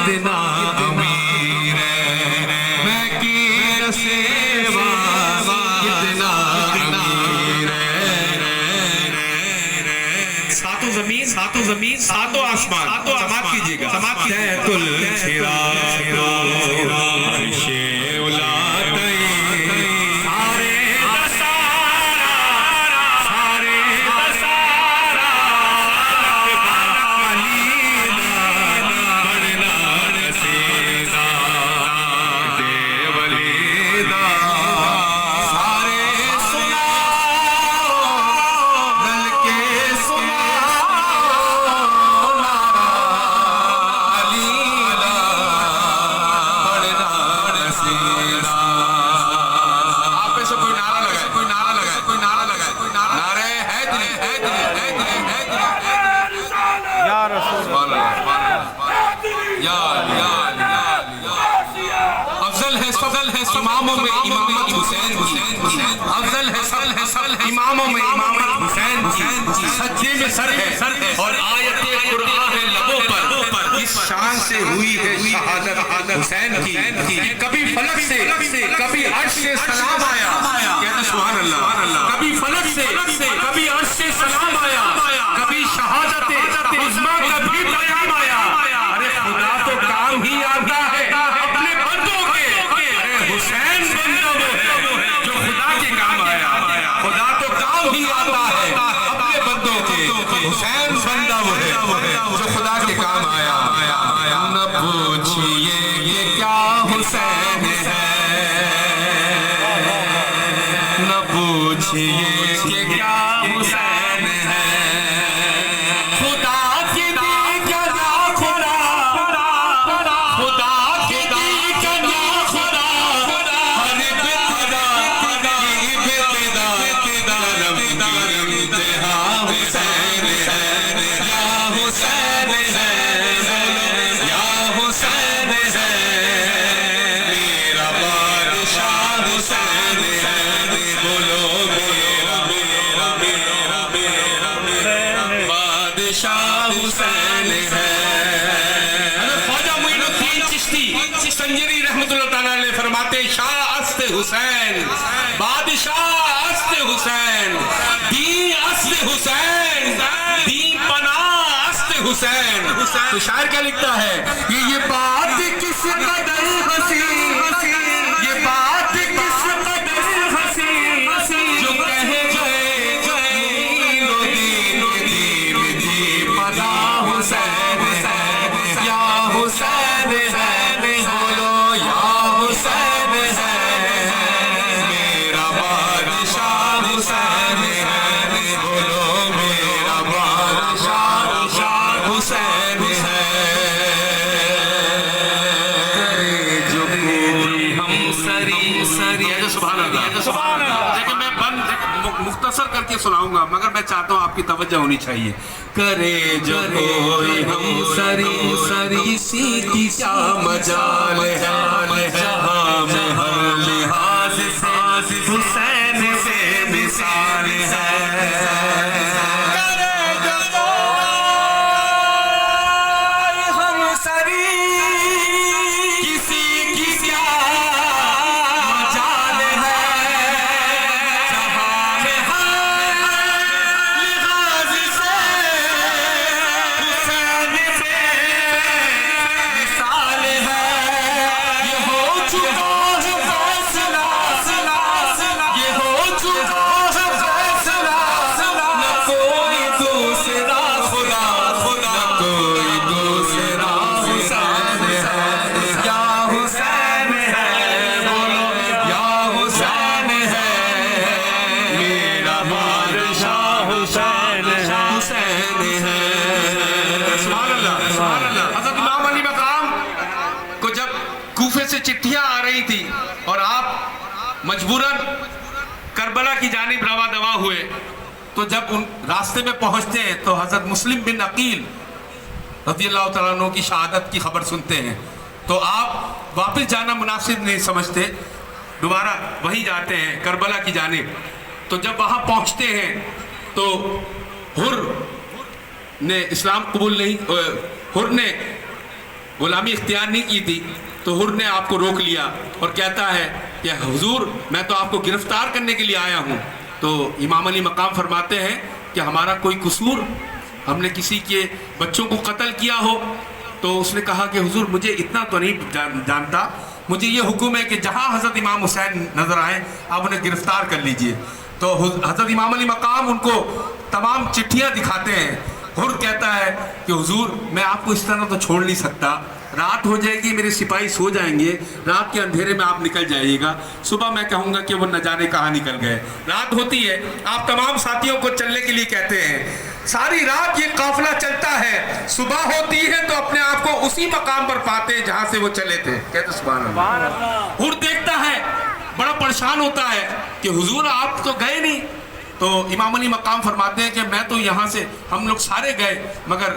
کتنا امیر ہے، میں کی سیوا کتنا امیر ہے، ساتوں زمین ساتوں آسمان سماعت کیجئے گا، تحت الشراق عرش اولادی اماموں میں امامت حسین کی، افضل ہے اماموں میں امامت حسین کی، سجدے میں سر ہے اور آیت قرآن ہے لبوں پر، اس شان سے ہوئی ہے شہادت حسین کی، کبھی فلک سے کبھی عرش سے سلام آیا، کہتے سبحان اللہ، کبھی فلک سے کبھی عرش سے سلام آیا، کبھی شہادت عظمیٰ کا بھی پیام آیا، ارے خدا تو کام ہی آتا ہے اپنے بندوں کے، حسین بندہ وہ ہے جو خدا کے کام آیا، خدا تو کام ہی آتا ہے اپنے بندوں کے، حسین بندہ وہ ہے جو خدا کے کام آیا، نہ پوچھئے کہ کیا حسین ہے، نہ پوچھئے کہ کیا حسین ہے، خدا کی دی کنا خدا، خدا کی دی کنا خدا، ہر ابتدا کی ابتدا کرم کی انتہا حسین ہے، یا حسین ہے، یا حسین ہے، میرا بادشاہ حسین ہے، بولو میرا میرا میرا میرا میرا بادشاہ حسین ہے۔ خواجہ معین الدین چشتی سنجری رحمت اللہ تعالیٰ علیہ فرماتے شاہ است حسین، بادشاہ است حسین، دین است حسین، دین پناہ است حسین۔ تو شاعر کیا لکھتا ہے کہ یہ بات کس قدر حسین، یہ بات کس قدر حسین، جو کہے دین و دین دی پناہ حسین ہے، یا حسین ہے، بولو یا حسین ہے، میرا بادشاہ حسین ہے، بولو میرا بادشاہ حسین ہے، کرے جو کوئی ہم سری سبحان اللہ، سبحان اللہ۔ دیکھیں میں مختصر کر کے سناؤں گا مگر میں چاہتا ہوں آپ کی توجہ ہونی چاہیے، کرے جو کوئی ہم سری سی کی کیا مجال ہے، جہاں میں ہر لحاظ سے حسین سے مثال ہے، چٹھیاں آ رہی تھی اور آپ مجبوراً کربلا کی جانب رواں دواں ہوئے، تو جب ان راستے میں پہنچتے ہیں تو حضرت مسلم بن عقیل رضی اللہ تعالیٰ عنہ کی شہادت کی خبر سنتے ہیں، تو آپ واپس جانا مناسب نہیں سمجھتے، دوبارہ وہیں جاتے ہیں کربلا کی جانب۔ تو جب وہاں پہنچتے ہیں تو حر نے اسلام قبول نہیں، حر نے غلامی اختیار نہیں کی تھی تو حر نے آپ کو روک لیا اور کہتا ہے کہ حضور میں تو آپ کو گرفتار کرنے کے لیے آیا ہوں. تو امام علی مقام فرماتے ہیں کہ ہمارا کوئی قصور، ہم نے کسی کے بچوں کو قتل کیا ہو؟ تو اس نے کہا کہ حضور مجھے اتنا تو نہیں جانتا، مجھے یہ حکم ہے کہ جہاں حضرت امام حسین نظر آئیں آپ انہیں گرفتار کر لیجئے. تو حضرت امام علی مقام ان کو تمام چٹھیاں دکھاتے ہیں. حر کہتا ہے کہ حضور میں آپ کو اس طرح تو چھوڑ نہیں سکتا، رات ہو جائے گی، میرے سپاہی سو جائیں گے، رات کے اندھیرے میں آپ نکل جائیے گا، صبح میں کہوں گا کہ وہ نہ جانے کہاں نکل گئے. رات ہوتی ہے، آپ تمام ساتھیوں کو چلنے کے لیے کہتے ہیں، ساری رات یہ قافلہ چلتا ہے، صبح ہوتی ہے تو اپنے آپ کو اسی مقام پر پاتے ہیں جہاں سے وہ چلے تھے. کہتے سبحان اللہ. حر دیکھتا ہے، بڑا پریشان ہوتا ہے کہ حضور آپ تو گئے نہیں. تو امام علی مقام فرماتے ہیں کہ میں تو یہاں سے ہم لوگ سارے گئے مگر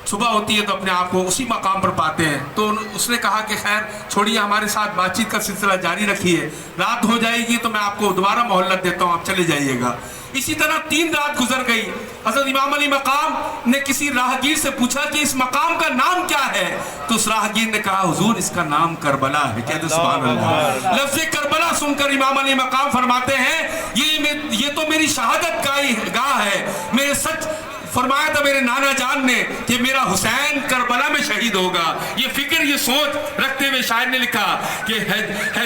صبح ہوتی ہے تو اپنے آپ کو اسی مقام پر پاتے ہیں. تو اس نے کہا کہ خیر چھوڑیے، ہمارے ساتھ بات چیت کا سلسلہ جاری رکھیے، رات ہو جائے گی تو میں آپ کو دوبارہ مہلت دیتا ہوں، آپ چلے جائیے گا. اسی طرح 3 رات گزر گئی. حضرت امام علی مقام نے کسی راہگیر سے پوچھا کہ اس مقام کا نام کیا ہے؟ تو اس راہگیر نے کہا حضور اس کا نام کربلا ہے. کہتے سبحان اللہ. لفظ کربلا سن کر امام علی مقام فرماتے ہیں یہ تو میری شہادت گاہ ہے. میرے سچ فرمایا تھا میرے نانا جان نے کہ میرا حسین کربلا میں شہید ہوگا. یہ فکر، یہ سوچ رکھتے ہوئے شاعر نے لکھا کہ ہے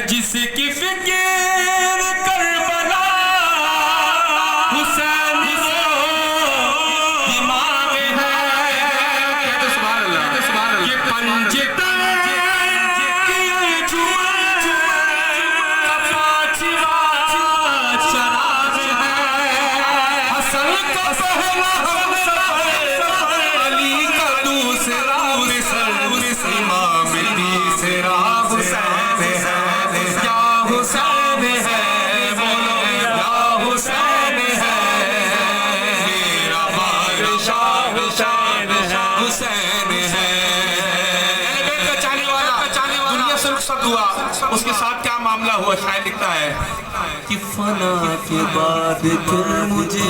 جس کی فکر کربلا حسین دماغ ہے. کہتے سبحان اللہ. یہ پنجتن چراغ ہے. حسن کا پہلا علی کا دوسرا امام تیسرا حسین ہے. یا حسین ہے بولو یا حسین ہے. میرا بادشاہ حسین ہے. بیت کا چاہنے والا دنیا سے رخصت ہوا، اس کے ساتھ کیا معاملہ ہوا؟ شاعر لکھتا ہے کہ فنا کے بعد پھر مجھے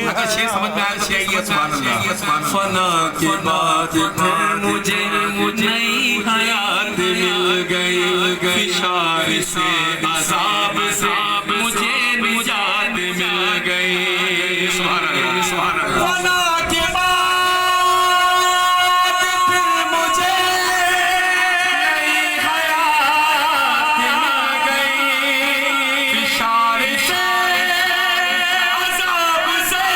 اگر شعر سمجھ میں آیا شعر یہ سبحان اللہ. فنا کے بعد پھر مجھے نئی حیات مل گئی، فشار سے عذاب سے مجھے نجات مل گئی. سبحان اللہ سبحان اللہ. فنا کے بعد پھر مجھے نئی حیات مل گئی، فشار سے عذاب سے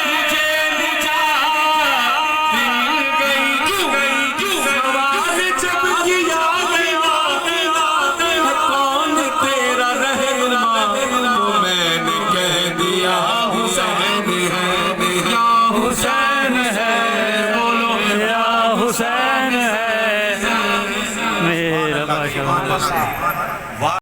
مجھے نجات مل گئی. سوال جب کیا گیا کون تیرا رہنما، تو میں نے کہہ دیا حسین ہے. یا حسین ہے بولو یا حسین ہے میرا بادشاہ.